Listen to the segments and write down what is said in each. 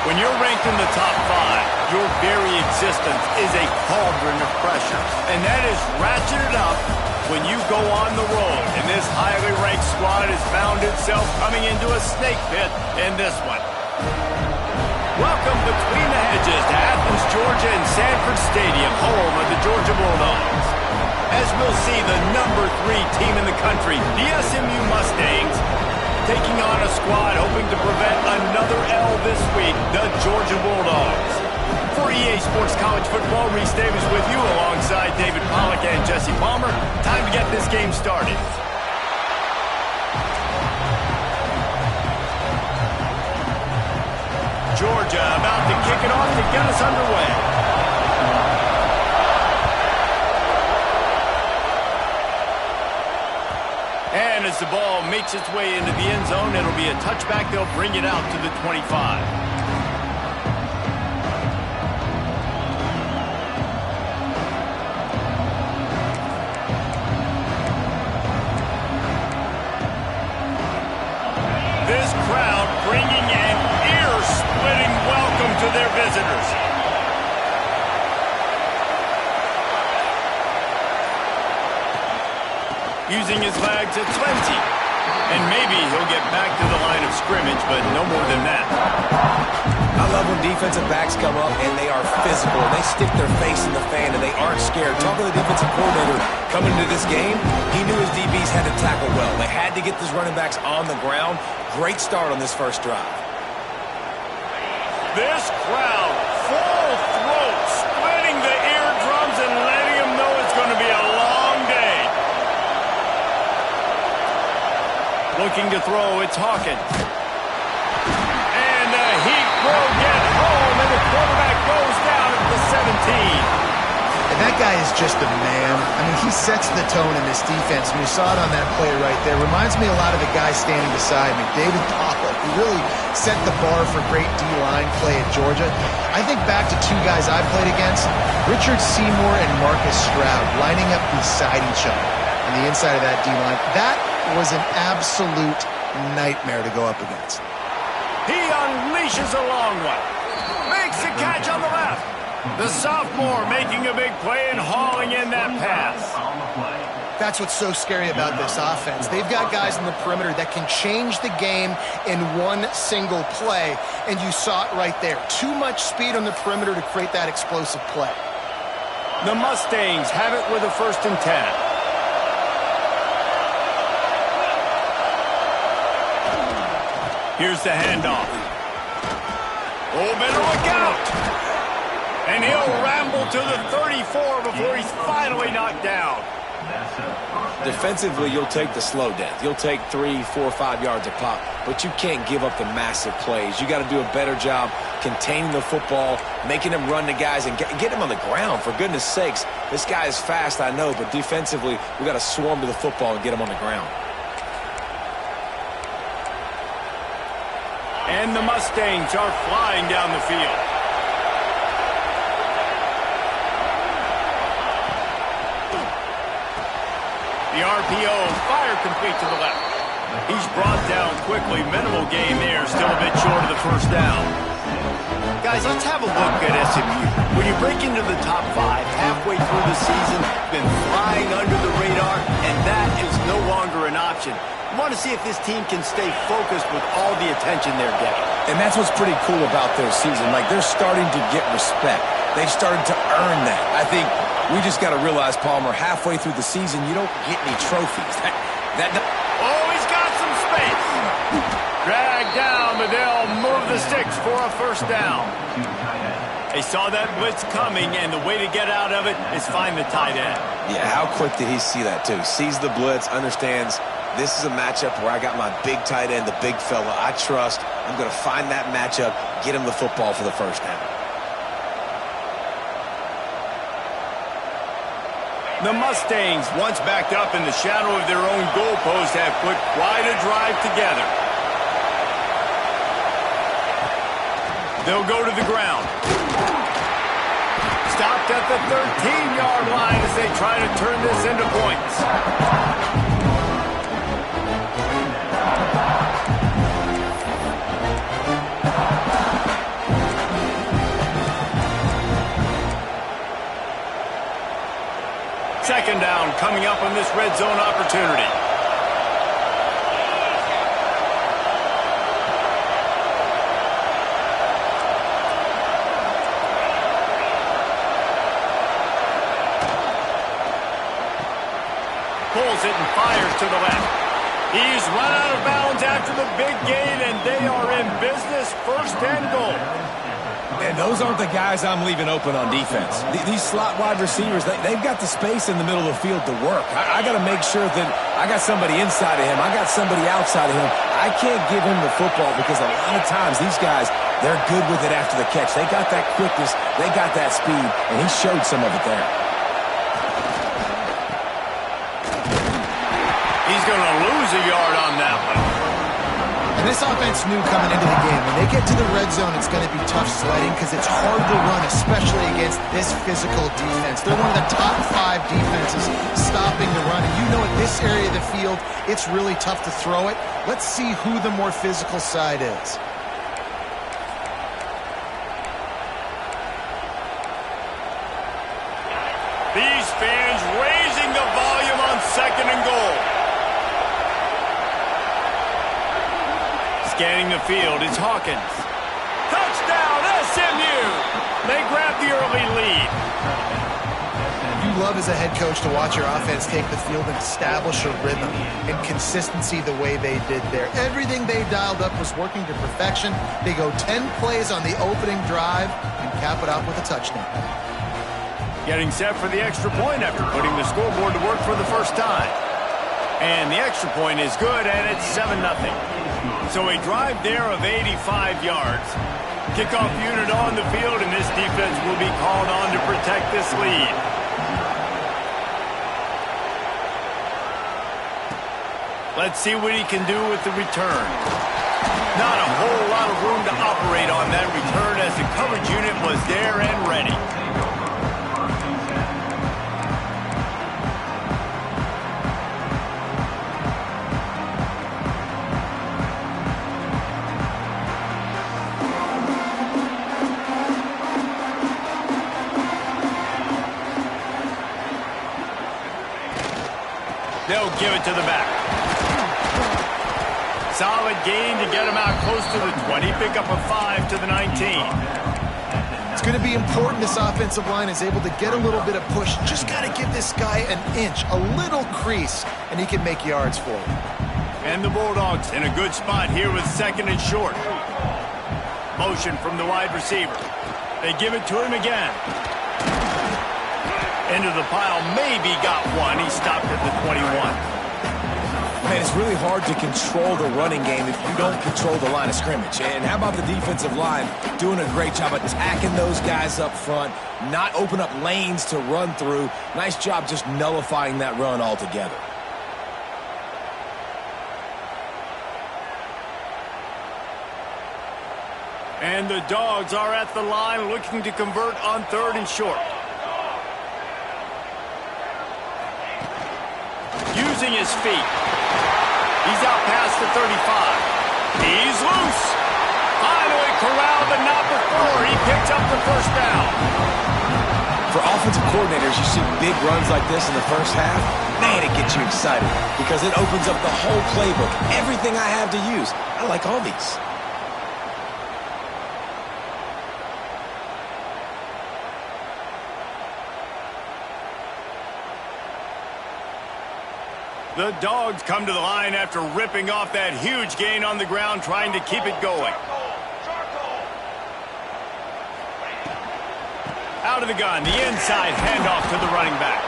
When you're ranked in the top 5, your very existence is a cauldron of pressure. And that is ratcheted up when you go on the road. And this highly ranked squad has found itself coming into a snake pit in this one. Welcome between the hedges to Athens, Georgia and Sanford Stadium, home of the Georgia Bulldogs. As we'll see the number 3 team in the country, the SMU Mustangs, taking on a squad hoping to prevent another L this week, the Georgia Bulldogs. For EA Sports College Football, Reese Davis with you alongside David Pollack and Jesse Palmer. Time to get this game started. Georgia about to kick it off to get us underway. And as the ball makes its way into the end zone, it'll be a touchback. They'll bring it out to the 25. This crowd bringing an ear-splitting welcome to their visitors. Using his legs at 20. And maybe he'll get back to the line of scrimmage, but no more than that. I love when defensive backs come up and they are physical. They stick their face in the fan and they aren't scared. Talk to the defensive coordinator coming into this game. He knew his DBs had to tackle well. They had to get these running backs on the ground. Great start on this first drive. This crowd, full throat, splitting the eardrums and letting them know it's going to be a long day. Looking to throw, it's Hawkins. And the heat will get home, and the quarterback goes down at the 17. And that guy is just a man. I mean, he sets the tone in this defense, and you saw it on that play right there. Reminds me a lot of the guy standing beside me, David Pollack. He really set the bar for great D-line play at Georgia. I think back to 2 guys I played against, Richard Seymour and Marcus Stroud, lining up beside each other on the inside of that D-line. That was an absolute nightmare to go up against. He unleashes a long one. Makes the catch on the left. The sophomore making a big play and hauling in that pass. That's what's so scary about this offense. They've got guys in the perimeter that can change the game in one single play, and you saw it right there. Too much speed on the perimeter to create that explosive play. The Mustangs have it with a 1st and 10. Here's the handoff. Oh, better look out. And he'll ramble to the 34 before he's finally knocked down. Defensively, you'll take the slow death. You'll take 3, 4, 5 yards a pop, but you can't give up the massive plays. You got to do a better job containing the football, making them run the guys, and get them on the ground. For goodness sakes, this guy is fast, I know, but defensively, we got to swarm to the football and get him on the ground. And the Mustangs are flying down the field. The RPO, fire complete to the left. He's brought down quickly. Minimal gain there, still a bit short of the 1st down. Guys, let's have a look at SMU. When you break into the top 5, halfway through the season, been flying under the radar, and that is no longer an option. You want to see if this team can stay focused with all the attention they're getting. And that's what's pretty cool about their season. Like, they're starting to get respect. They've started to earn that. I think we just got to realize, Palmer, halfway through the season, you don't get any trophies. Oh, he's got some space. Dragged down, but they'll move the sticks for a 1st down. They saw that blitz coming, and the way to get out of it is find the tight end. Yeah, how quick did he see that, too? Sees the blitz, understands this is a matchup where I got my big tight end, the big fella I trust. I'm going to find that matchup, get him the football for the 1st down. The Mustangs, once backed up in the shadow of their own goalpost, have put quite a drive together. They'll go to the ground. Stopped at the 13-yard line as they try to turn this into points. coming up on this red zone opportunity. Pulls it and fires to the left. He's run out of bounds after the big gain, and they are in business, 1st and goal. And those aren't the guys I'm leaving open on defense. These slot wide receivers, they've got the space in the middle of the field to work. I got to make sure that I got somebody inside of him. I got somebody outside of him. I can't give him the football because a lot of times these guys, they're good with it after the catch. They got that quickness. They got that speed, and he showed some of it there. He's going to lose a yard on that one. And this offense knew coming into the game, when they get to the red zone, it's going to be tough sledding because it's hard to run, especially against this physical defense. They're one of the top 5 defenses stopping the run. And you know at this area of the field, it's really tough to throw it. Let's see who the more physical side is. These fans raising the volume on 2nd and goal. Scanning the field, it's Hawkins. Touchdown, SMU! They grab the early lead. You love as a head coach to watch your offense take the field and establish a rhythm and consistency the way they did there. Everything they dialed up was working to perfection. They go 10 plays on the opening drive and cap it out with a touchdown. Getting set for the extra point after putting the scoreboard to work for the first time. And the extra point is good, and it's 7-0. So a drive there of 85 yards. Kickoff unit on the field, and this defense will be called on to protect this lead. Let's see what he can do with the return. Not a whole lot of room to operate on that return as the coverage unit was there and ready. They'll give it to the back. Solid gain to get him out close to the 20. Pick up a 5 to the 19. It's going to be important this offensive line is able to get a little bit of push. Just got to give this guy an inch, a little crease, and he can make yards for it. And the Bulldogs in a good spot here with 2nd and short. Motion from the wide receiver. They give it to him again. Into the pile, maybe got one. He stopped at the 21. Man, it's really hard to control the running game if you don't control the line of scrimmage. And how about the defensive line doing a great job attacking those guys up front, not open up lanes to run through. Nice job just nullifying that run altogether. And the Dogs are at the line looking to convert on 3rd and short. Using his feet. He's out past the 35. He's loose. Finally corralled, but not before. He picks up the 1st down. For offensive coordinators, you see big runs like this in the first half. Man, it gets you excited because it opens up the whole playbook. Everything I have to use. I like all these. The Dogs come to the line after ripping off that huge gain on the ground, trying to keep it going. Out of the gun, the inside handoff to the running back.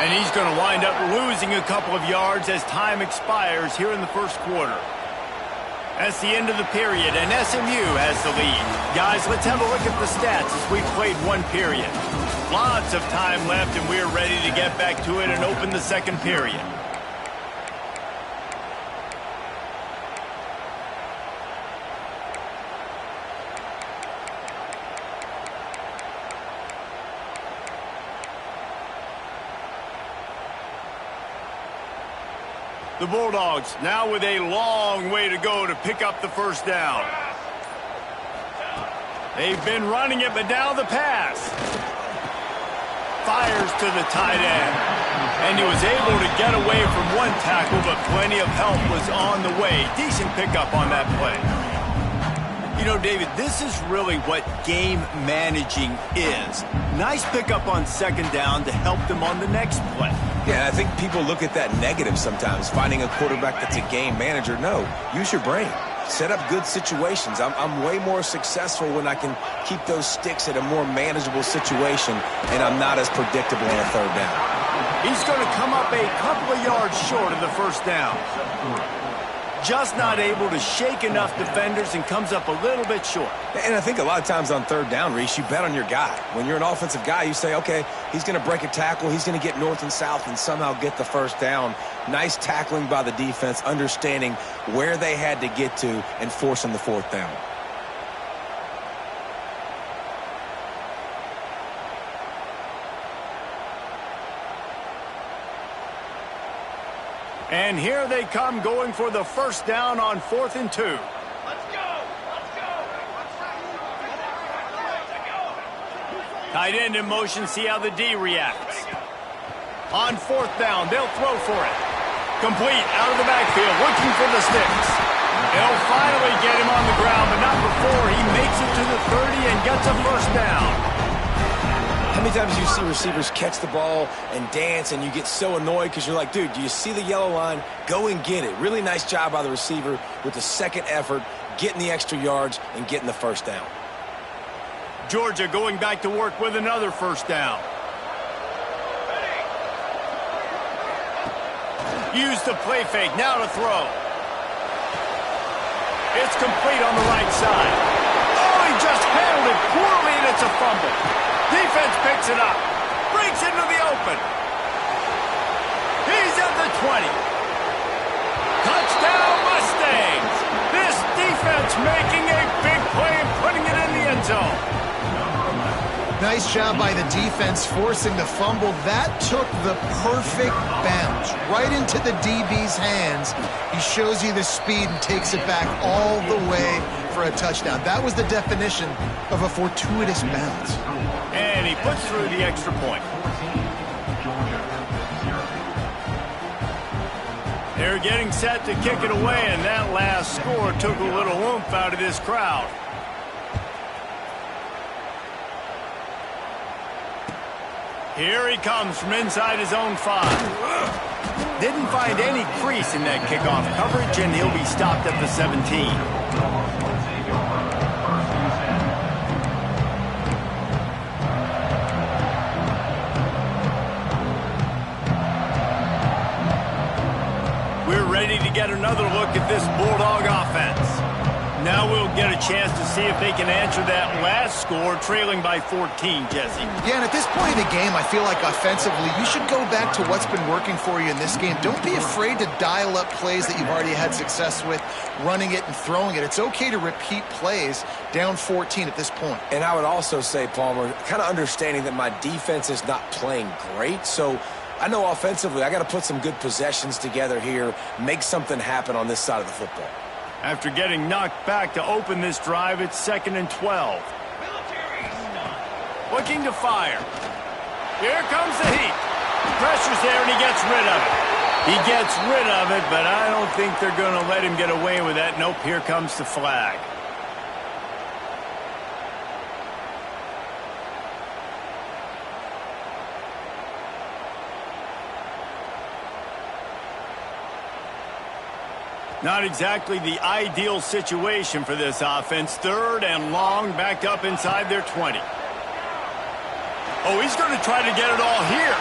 And he's going to wind up losing a couple of yards as time expires here in the 1st quarter. That's the end of the period, and SMU has the lead. Guys, let's have a look at the stats as we've played 1 period. Lots of time left, and we're ready to get back to it and open the 2nd period. The Bulldogs now with a long way to go to pick up the 1st down. They've been running it, but now the pass. Fires to the tight end. And he was able to get away from one tackle, but plenty of help was on the way. Decent pickup on that play. You know, David, this is really what game managing is. Nice pickup on second down to help them on the next play. Yeah, I think people look at that negative sometimes, finding a quarterback that's a game manager. No, use your brain. Set up good situations. I'm way more successful when I can keep those sticks at a more manageable situation, and I'm not as predictable on a third down. He's going to come up a couple of yards short of the first down. Just not able to shake enough defenders and comes up a little bit short. And I think a lot of times on third down, Reese, you bet on your guy. When you're an offensive guy, you say, okay, he's going to break a tackle, he's going to get north and south and somehow get the first down. Nice tackling by the defense, understanding where they had to get to and forcing the fourth down. And here they come going for the first down on 4th and 2. Let's go! Let's go! Tight end in motion, see how the D reacts. On 4th down, they'll throw for it. Complete, out of the backfield, looking for the sticks. They'll finally get him on the ground, but not before he makes it to the 30 and gets a first down. How many times do you see receivers catch the ball and dance and you get so annoyed because you're like, dude, do you see the yellow line? Go and get it. Really nice job by the receiver with the second effort, getting the extra yards and getting the first down. Georgia going back to work with another first down. Use the play fake, now to throw. It's complete on the right side. Oh, he just handled it poorly and it's a fumble. Defense picks it up. Breaks into the open. He's at the 20. Touchdown Mustangs. This defense making a big play and putting it in the end zone. Nice job by the defense forcing the fumble. That took the perfect bounce right into the DB's hands. He shows you the speed and takes it back all the way for a touchdown. That was the definition of a fortuitous bounce. And he puts through the extra point. They're getting set to kick it away, and that last score took a little oomph out of this crowd. Here he comes from inside his own 5. Didn't find any crease in that kickoff coverage, and he'll be stopped at the 17. We're ready to get another look at this Bulldog offense. Now we'll get a chance to see if they can answer that last score, trailing by 14, Jesse. Yeah, and at this point of the game, I feel like offensively, you should go back to what's been working for you in this game. Don't be afraid to dial up plays that you've already had success with, running it and throwing it. It's okay to repeat plays down 14 at this point. And I would also say, Palmer, kind of understanding that my defense is not playing great, so I know offensively I got to put some good possessions together here, make something happen on this side of the football. After getting knocked back to open this drive, it's 2nd and 12. Looking to fire. Here comes the heat. Pressure's there, and he gets rid of it. He gets rid of it, but I don't think they're going to let him get away with that. Nope, here comes the flag. Not exactly the ideal situation for this offense. 3rd and long, backed up inside their 20. Oh, he's going to try to get it all here.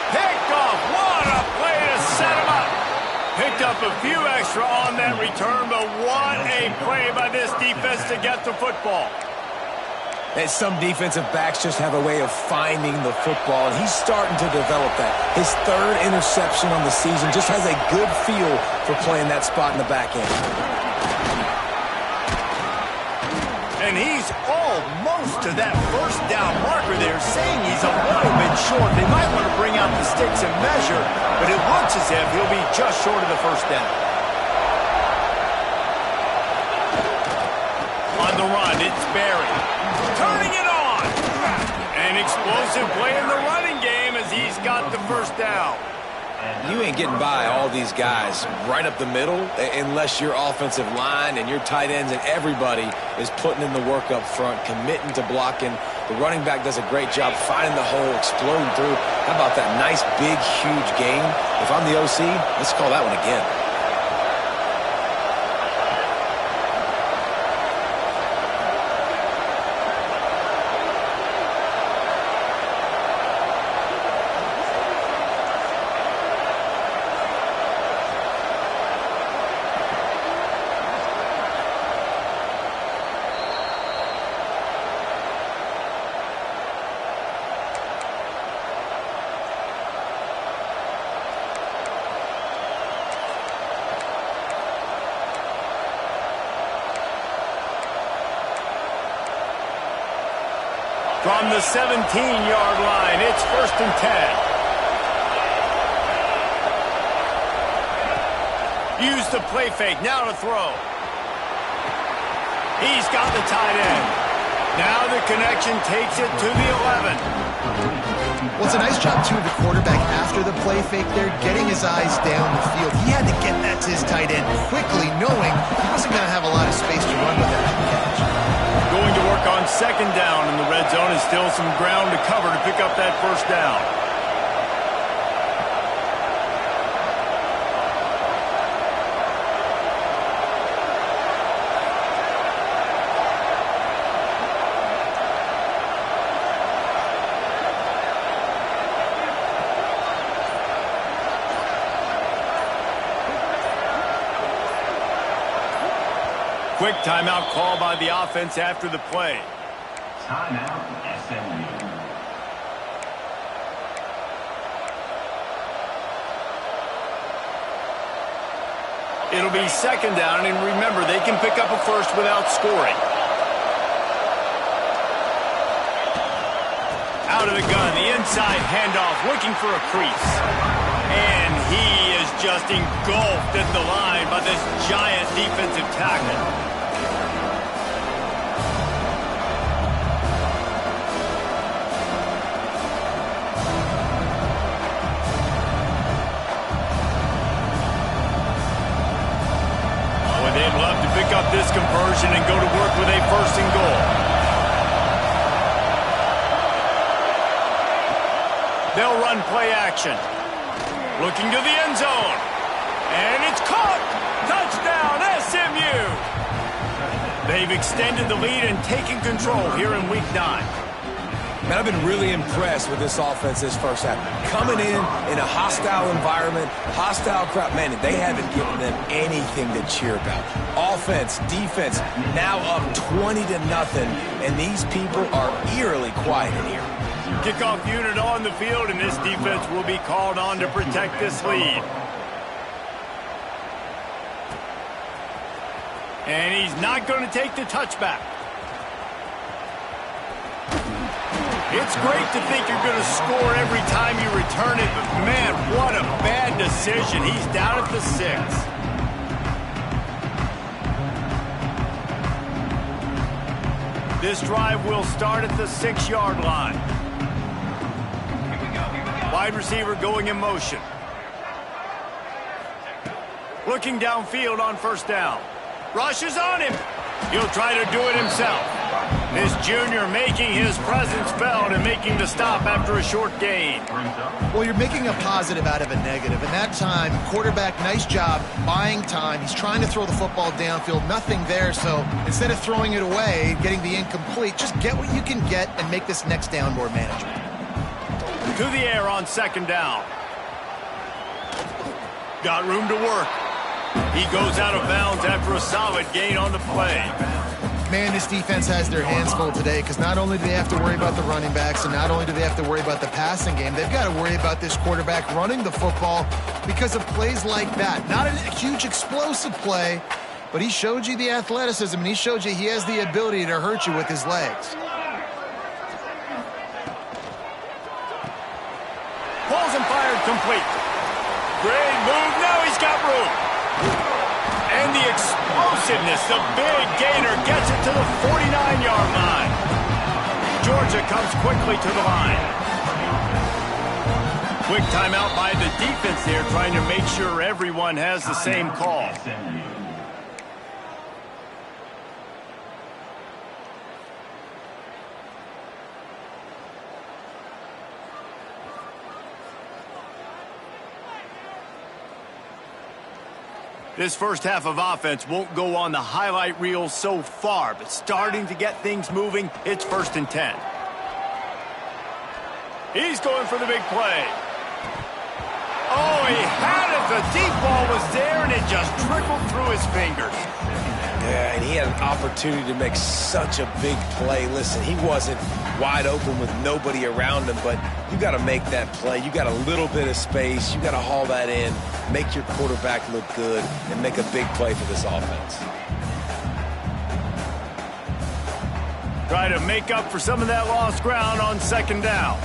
Picked off. What a play to set him up. Picked up a few extra on that return, but what a play by this defense to get the football. And some defensive backs just have a way of finding the football, and he's starting to develop that. His 3rd interception on the season, just has a good feel for playing that spot in the back end. And he's almost to that first down marker there, saying he's a little bit short. They might want to bring out the sticks and measure, but it looks as if he'll be just short of the first down. On the run, it's Barry. Turning it on. An explosive play in the running game as he's got the first down. You ain't getting by all these guys right up the middle unless your offensive line and your tight ends and everybody is putting in the work up front, committing to blocking. The running back does a great job finding the hole, exploding through. How about that nice, big, huge gain? If I'm the OC, let's call that one again. From the 17-yard line, it's 1st and 10. Use the play fake, now to throw. He's got the tight end. Now the connection takes it to the 11. Well, it's a nice job, too, of the quarterback after the play fake there, getting his eyes down the field. He had to get that to his tight end quickly, knowing he wasn't going to have a lot of space to run with that catch. Going to work on 2nd down in the red zone, is still some ground to cover to pick up that 1st down. Quick timeout call by the offense after the play. Timeout, SMU. It'll be 2nd down, and remember, they can pick up a first without scoring. Out of the gun, the inside handoff, looking for a crease. And he is just engulfed at the line by this giant defensive tackle. They'd love to pick up this conversion and go to work with a 1st and goal. They'll run play action. Looking to the end zone. And it's caught! Touchdown, SMU! They've extended the lead and taken control here in Week 9. Man, I've been really impressed with this offense this first half. Coming in a hostile environment, hostile crowd, man, they haven't given them anything to cheer about. Offense, defense, now up 20-0, and these people are eerily quiet in here. Kickoff unit on the field, and this defense will be called on to protect this lead. And he's not going to take the touchback. It's great to think you're going to score every time you return it, but man, what a bad decision. He's down at the 6. This drive will start at the 6-yard line. Wide receiver going in motion. Looking downfield on 1st down. Rushes on him. He'll try to do it himself. This junior making his presence felt and making the stop after a short gain. Well, you're making a positive out of a negative. And that time, quarterback, nice job buying time. He's trying to throw the football downfield. Nothing there. So instead of throwing it away, getting the incomplete, just get what you can get and make this next down more manageable. To the air on 2nd down. Got room to work. He goes out of bounds after a solid gain on the play. Man, this defense has their hands full today because not only do they have to worry about the running backs and not only do they have to worry about the passing game, they've got to worry about this quarterback running the football because of plays like that. Not a huge explosive play, but he showed you the athleticism and he showed you he has the ability to hurt you with his legs. Pulls and fired complete. Great move. Now he's got room. And the explosiveness, the big gainer gets it to the 49-yard line. Georgia comes quickly to the line. Quick timeout by the defense there, trying to make sure everyone has the same call. SMU. This first half of offense won't go on the highlight reel so far, but starting to get things moving, it's 1st and 10. He's going for the big play. Oh, he had it. The deep ball was there, and it just trickled through his fingers. Yeah, and he had an opportunity to make such a big play. Listen, he wasn't wide open with nobody around him, but you got to make that play. You got a little bit of space. You got to haul that in, make your quarterback look good, and make a big play for this offense. Try to make up for some of that lost ground on 2nd down.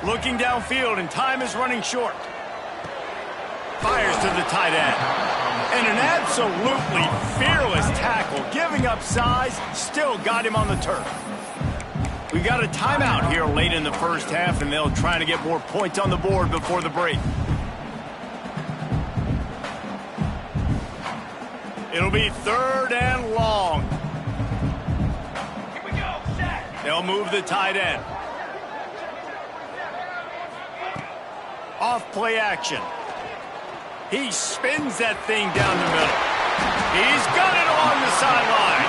Looking downfield, and time is running short. Fires to the tight end. And an absolutely fearless tackle, giving up size, still got him on the turf. We got a timeout here late in the first half, and they'll try to get more points on the board before the break. It'll be 3rd and long. Here we go, set. They'll move the tight end. Off play action. He spins that thing down the middle. He's got it along the sideline.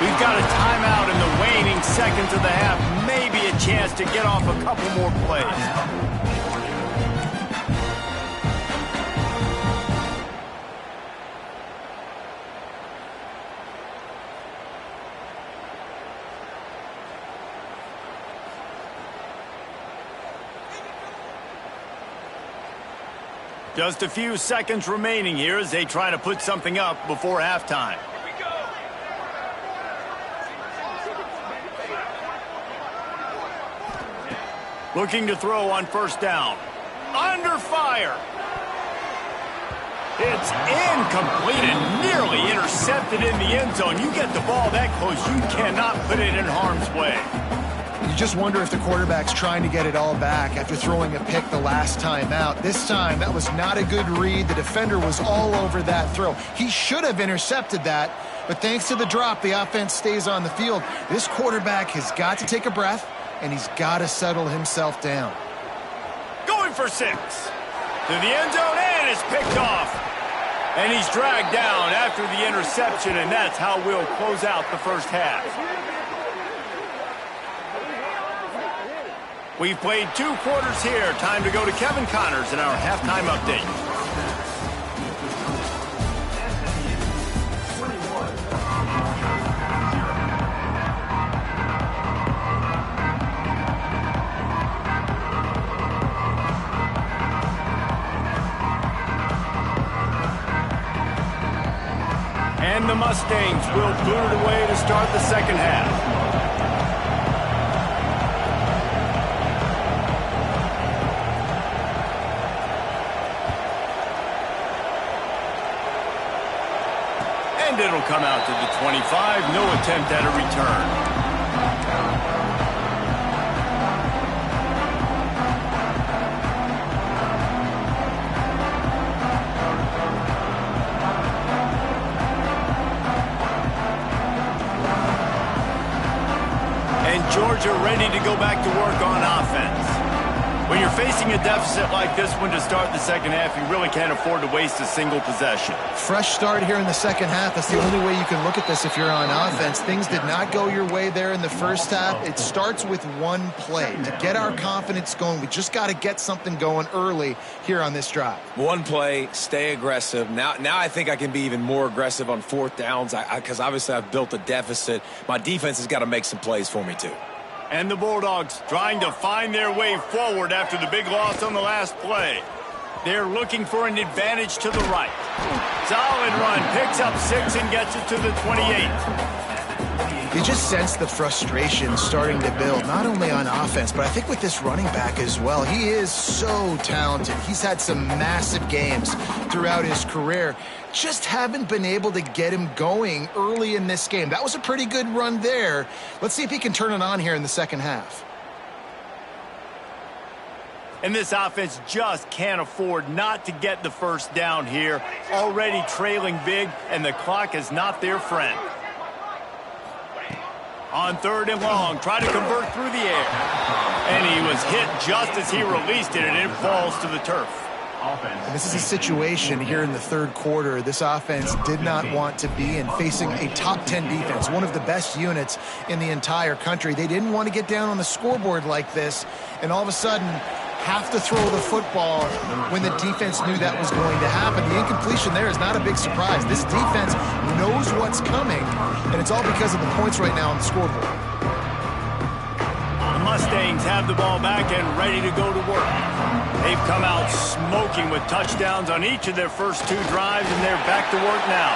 We've got a timeout in the waning seconds of the half. Maybe a chance to get off a couple more plays. Just a few seconds remaining here as they try to put something up before halftime. Here we go. Looking to throw on 1st down. Under fire. It's incomplete and nearly intercepted in the end zone. You get the ball that close, you cannot put it in harm's way. You just wonder if the quarterback's trying to get it all back after throwing a pick the last time out. This time, that was not a good read. The defender was all over that throw. He should have intercepted that, but thanks to the drop, the offense stays on the field. This quarterback has got to take a breath, and he's got to settle himself down. Going for 6. To the end zone, and it's picked off. And he's dragged down after the interception, and that's how we'll close out the first half. We've played 2 quarters here. Time to go to Kevin Connors in our halftime update. And the Mustangs will boot it away to start the second half. And it'll come out to the 25. No attempt at a return. And Georgia ready to go back to work on offense. When you're facing a deficit like this one to start the second half, you really can't afford to waste a single possession. Fresh start here in the second half. That's the only way you can look at this if you're on offense. Things did not go your way there in the first half. It starts with one play. To get our confidence going, we just got to get something going early here on this drive. One play, stay aggressive. Now I think I can be even more aggressive on 4th downs because obviously I've built a deficit. My defense has got to make some plays for me too. And the Bulldogs trying to find their way forward after the big loss on the last play. They're looking for an advantage to the right. Solid run, picks up 6 and gets it to the 28. You just sense the frustration starting to build, not only on offense, but I think with this running back as well. He is so talented. He's had some massive games throughout his career. Just haven't been able to get him going early in this game. That was a pretty good run there. Let's see if he can turn it on here in the second half. And this offense just can't afford not to get the first down here. Already trailing big, and the clock is not their friend. On 3rd and long, try to convert through the air. And he was hit just as he released it, and it falls to the turf. And this is a situation here in the 3rd quarter this offense did not want to be in, facing a top 10 defense, one of the best units in the entire country. They didn't want to get down on the scoreboard like this, and all of a sudden have to throw the football when the defense knew that was going to happen. The incompletion there is not a big surprise. This defense knows what's coming, and it's all because of the points right now on the scoreboard. The Mustangs have the ball back and ready to go to work. They've come out smoking with touchdowns on each of their first 2 drives, and they're back to work now.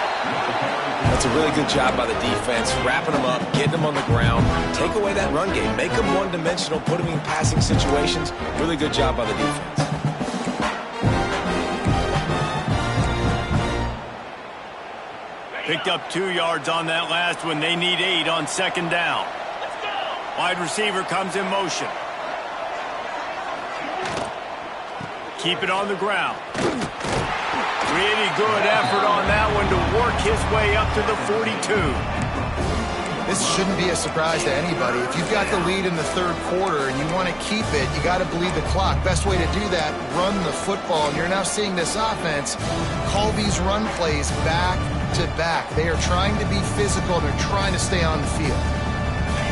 That's a really good job by the defense, wrapping them up, getting them on the ground. Take away that run game. Make them one-dimensional, put them in passing situations. Really good job by the defense. Picked up 2 yards on that last one. They need 8 on 2nd down. Wide receiver comes in motion. Keep it on the ground. Really good effort on that one to work his way up to the 42. This shouldn't be a surprise to anybody. If you've got the lead in the 3rd quarter and you want to keep it, you got to bleed the clock. Best way to do that, run the football. And you're now seeing this offense call these run plays back to back. They are trying to be physical. They're trying to stay on the field.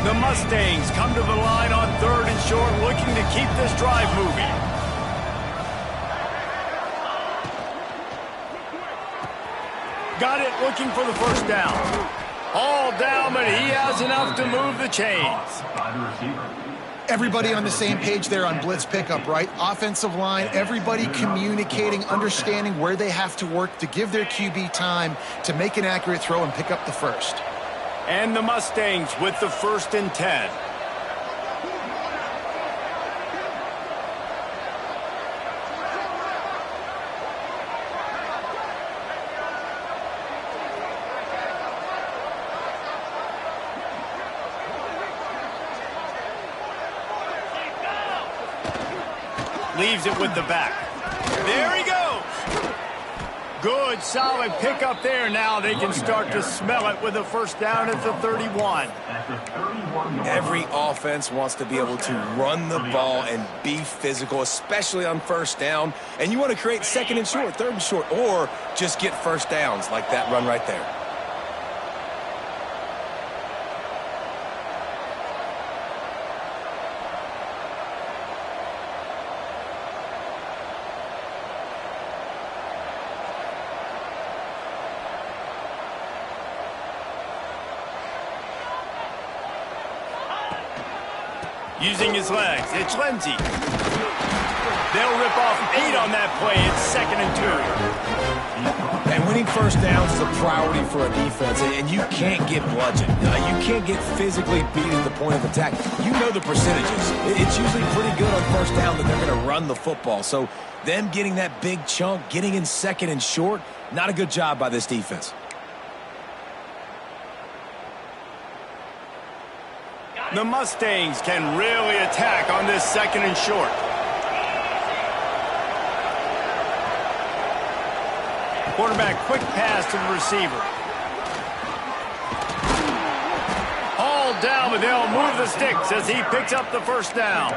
The Mustangs come to the line on 3rd and short, looking to keep this drive moving. Got it, looking for the first down. All down, but he has enough to move the chains. Everybody on the same page there on blitz pickup, right? Offensive line, everybody communicating, understanding where they have to work to give their QB time to make an accurate throw and pick up the first. And the Mustangs with the 1st and 10. Leaves it with the back. There he goes. Good, solid pickup there. Now they can start to smell it with a first down at the 31. Every offense wants to be able to run the ball and be physical, especially on first down. And you want to create 2nd and short, 3rd and short, or just get first downs like that run right there. Using his legs, it's Lindsey. They'll rip off 8 on that play. It's 2nd and 2. And winning first downs is a priority for a defense, and you can't get bludgeoned. You can't get physically beat at the point of attack. You know the percentages. It's usually pretty good on first down that they're going to run the football. So them getting that big chunk, getting in 2nd and short, not a good job by this defense. The Mustangs can really attack on this 2nd and short. Quarterback, quick pass to the receiver. All down, but they'll move the sticks as he picks up the first down.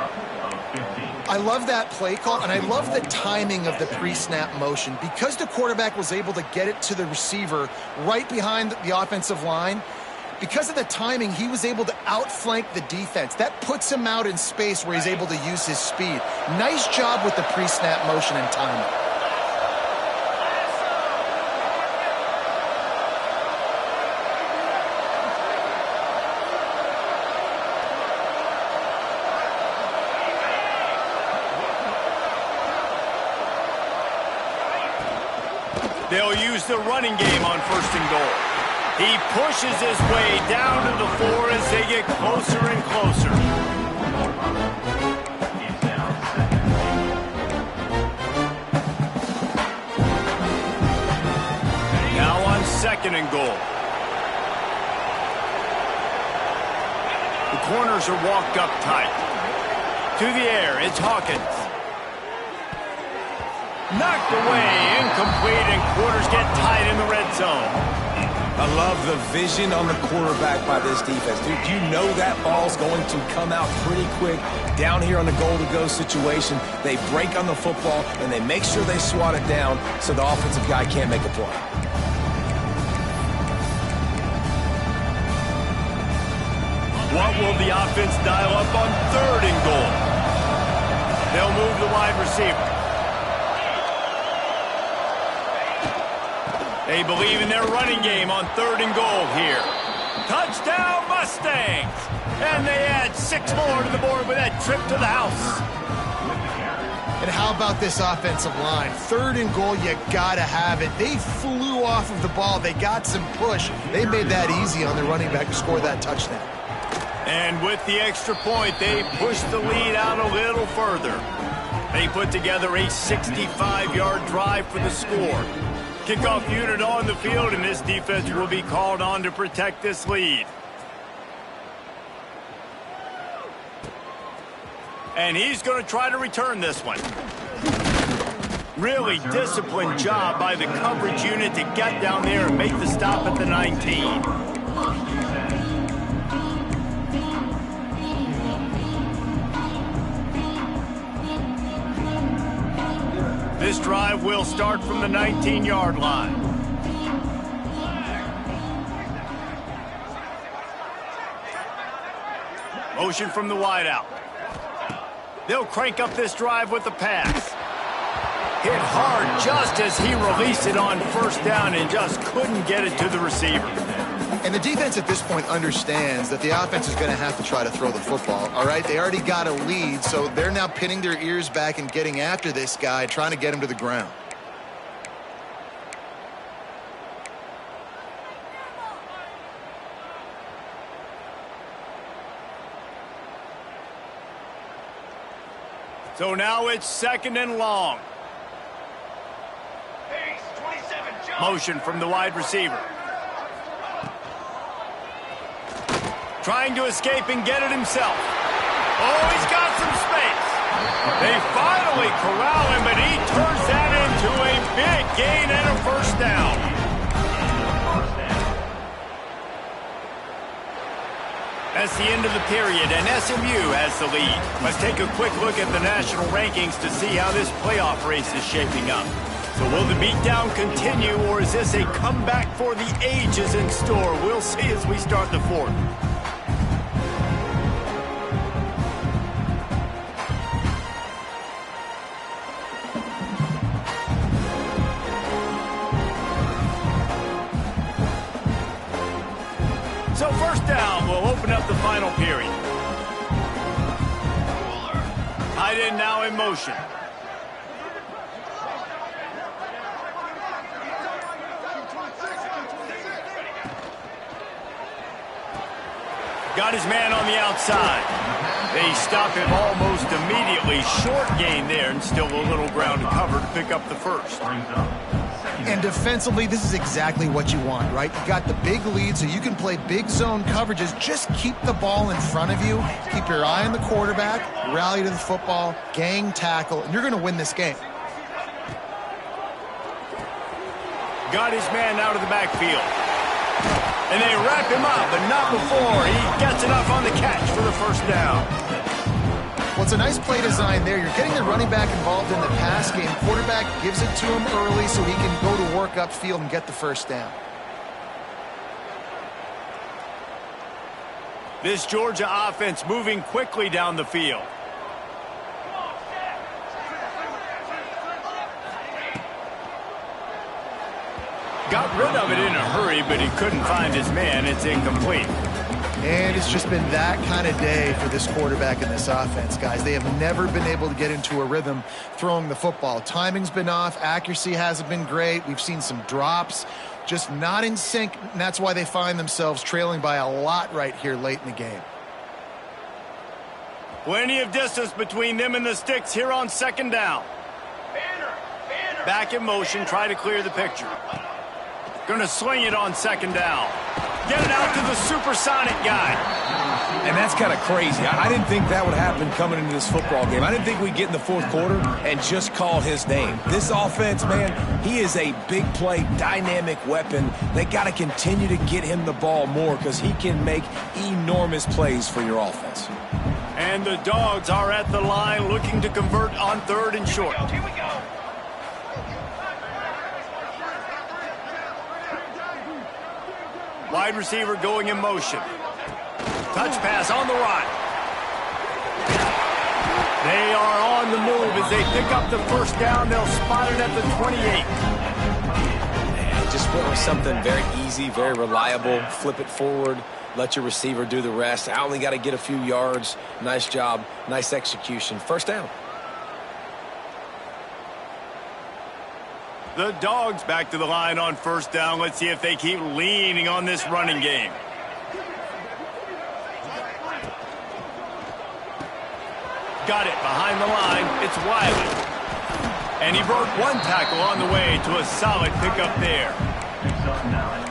I love that play call, and I love the timing of the pre-snap motion. Because the quarterback was able to get it to the receiver right behind the offensive line, because of the timing, he was able to outflank the defense. That puts him out in space where he's able to use his speed. Nice job with the pre-snap motion and timing. They'll use the running game on 1st and goal. He pushes his way down to the 4 as they get closer and closer. Now on 2nd and goal. The corners are walked up tight. To the air, it's Hawkins. Knocked away, incomplete, and quarters get tied in the red zone. I love the vision on the quarterback by this defense. Dude, you know that ball's going to come out pretty quick. Down here on the goal-to-go situation, they break on the football, and they make sure they swat it down so the offensive guy can't make a play. What will the offense dial up on 3rd and goal? They'll move the wide receiver. They believe in their running game on 3rd and goal here. Touchdown Mustangs! And they add 6 more to the board with that trip to the house. And how about this offensive line? 3rd and goal, you gotta have it. They flew off of the ball. They got some push. They made that easy on their running back to score that touchdown. And with the extra point, they push the lead out a little further. They put together a 65-yard drive for the score. Kickoff unit on the field, and this defense will be called on to protect this lead. And he's going to try to return this one. Really disciplined job by the coverage unit to get down there and make the stop at the 19. This drive will start from the 19-yard line. Motion from the wideout. They'll crank up this drive with the pass. Hit hard just as he released it on 1st down and just couldn't get it to the receiver. And the defense at this point understands that the offense is going to have to try to throw the football, all right? They already got a lead, so they're now pinning their ears back and getting after this guy, trying to get him to the ground. So now it's 2nd and long. Motion from the wide receiver. Trying to escape and get it himself. Oh, he's got some space. They finally corral him, but he turns that into a big gain and a 1st down. That's the end of the period, and SMU has the lead. Let's take a quick look at the national rankings to see how this playoff race is shaping up. So will the beatdown continue, or is this a comeback for the ages in store? We'll see as we start the 4th. So 1st down will open up the final period. Tight end now in motion. Got his man on the outside. They stop him almost immediately. Short gain there, and still a little ground to cover to pick up the 1st. And defensively, this is exactly what you want, right? You got the big lead, so you can play big zone coverages. Just keep the ball in front of you. Keep your eye on the quarterback, rally to the football, gang tackle, and you're going to win this game. Got his man out of the backfield. And they wrap him up, but not before he gets enough on the catch for the 1st down. Well, it's a nice play design there. You're getting the running back involved in the pass game. Quarterback gives it to him early so he can go to work upfield and get the 1st down. This Georgia offense moving quickly down the field. Got rid of it in a hurry, but he couldn't find his man. It's incomplete. And it's just been that kind of day for this quarterback in this offense, guys. They have never been able to get into a rhythm throwing the football. Timing's been off. Accuracy hasn't been great. We've seen some drops. Just not in sync, and that's why they find themselves trailing by a lot right here late in the game. Plenty of distance between them and the sticks here on 2nd down. Back in motion, try to clear the picture. Going to sling it on 2nd down. get it out to the supersonic guy. And that's kind of crazy. I didn't think that would happen coming into this football game. I didn't think we'd get in the fourth quarter and just call his name. This offense, man, he is a big play, dynamic weapon. They got to continue to get him the ball more because he can make enormous plays for your offense. And the Dogs are at the line looking to convert on 3rd and short. Here we go. Wide receiver going in motion. Touch pass on the run. They are on the move as they pick up the first down. They'll spot it at the 28. And just went with something very easy, very reliable. Flip it forward. Let your receiver do the rest. I only got to get a few yards. Nice job. Nice execution. First down. The Dogs back to the line on first down. Let's see if they keep leaning on this running game. Got it behind the line. It's Wiley. And he broke one tackle on the way to a solid pickup there.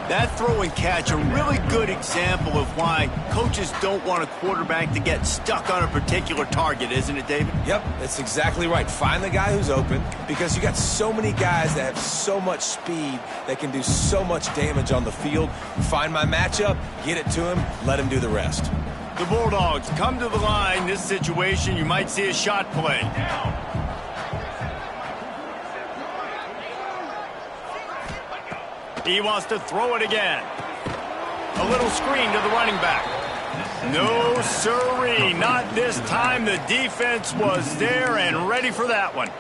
That throw and catch, a really good example of why coaches don't want a quarterback to get stuck on a particular target, isn't it, David? Yep, that's exactly right. Find the guy who's open because you got so many guys that have so much speed that can do so much damage on the field. Find my matchup, get it to him, let him do the rest. The Bulldogs come to the line. This situation, you might see a shot play. He wants to throw it again. A little screen to the running back. No, sirree, not this time. The defense was there and ready for that one.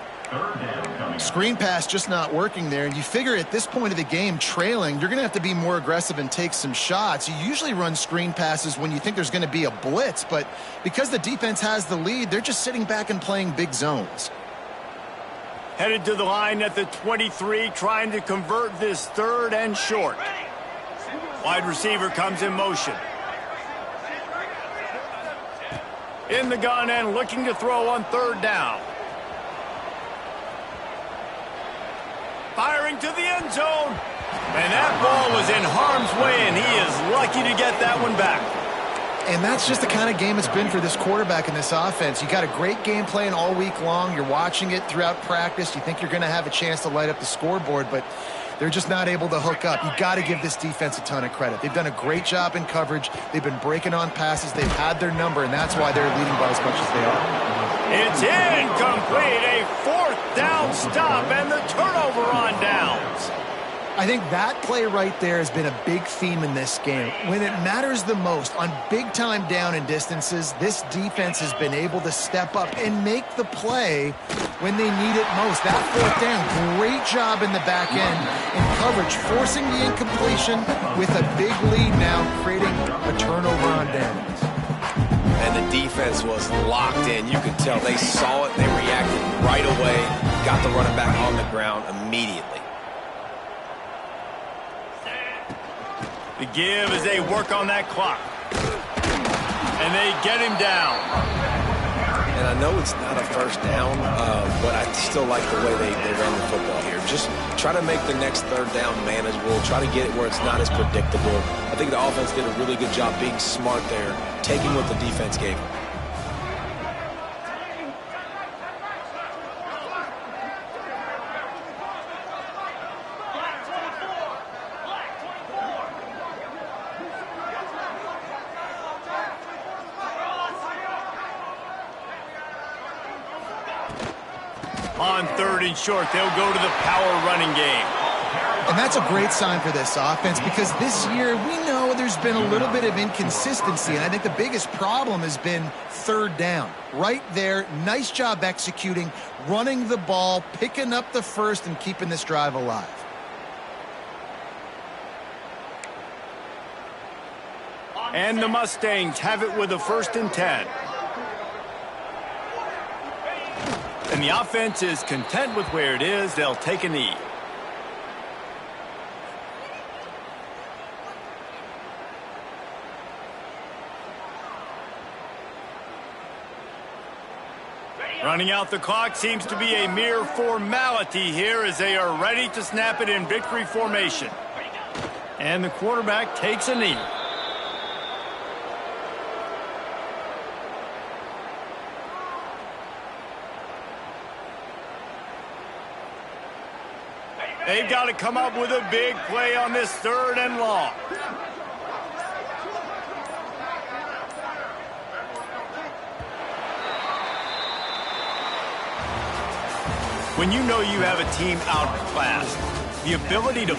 Screen pass just not working there. And you figure at this point of the game, trailing, you're going to have to be more aggressive and take some shots. You usually run screen passes when you think there's going to be a blitz. But because the defense has the lead, they're just sitting back and playing big zones. Headed to the line at the 23, trying to convert this 3rd and short. Wide receiver comes in motion. In the gun and looking to throw on 3rd down. Firing to the end zone. And that ball was in harm's way, and he is lucky to get that one back. And that's just the kind of game it's been for this quarterback in this offense. You got a great game plan all week long. You're watching it throughout practice. You think you're going to have a chance to light up the scoreboard, but they're just not able to hook up. You got to give this defense a ton of credit. They've done a great job in coverage. They've been breaking on passes. They've had their number, and that's why they're leading by as much as they are. It's incomplete. A 4th down stop and the turnover on downs. I think that play right there has been a big theme in this game. When it matters the most, on big-time down and distances, this defense has been able to step up and make the play when they need it most. That 4th down, great job in the back end in coverage, forcing the incompletion with a big lead now, creating a turnover on downs. And the defense was locked in. You could tell they saw it. They reacted right away, got the running back on the ground immediately. The give as they work on that clock. And they get him down. And I know it's not a first down, but I still like the way they ran the football here. Just try to make the next 3rd down manageable. Try to get it where it's not as predictable. I think the offense did a really good job being smart there, taking what the defense gave them. On 3rd and short, they'll go to the power running game. And that's a great sign for this offense because this year we know there's been a little bit of inconsistency, and I think the biggest problem has been 3rd down. Right there, nice job executing, running the ball, picking up the first, and keeping this drive alive. And the Mustangs have it with a 1st and 10. And the offense is content with where it is. They'll take a knee. Running out the clock seems to be a mere formality here as they are ready to snap it in victory formation. And the quarterback takes a knee. They've got to come up with a big play on this 3rd and long. When you know you have a team outclassed, the ability to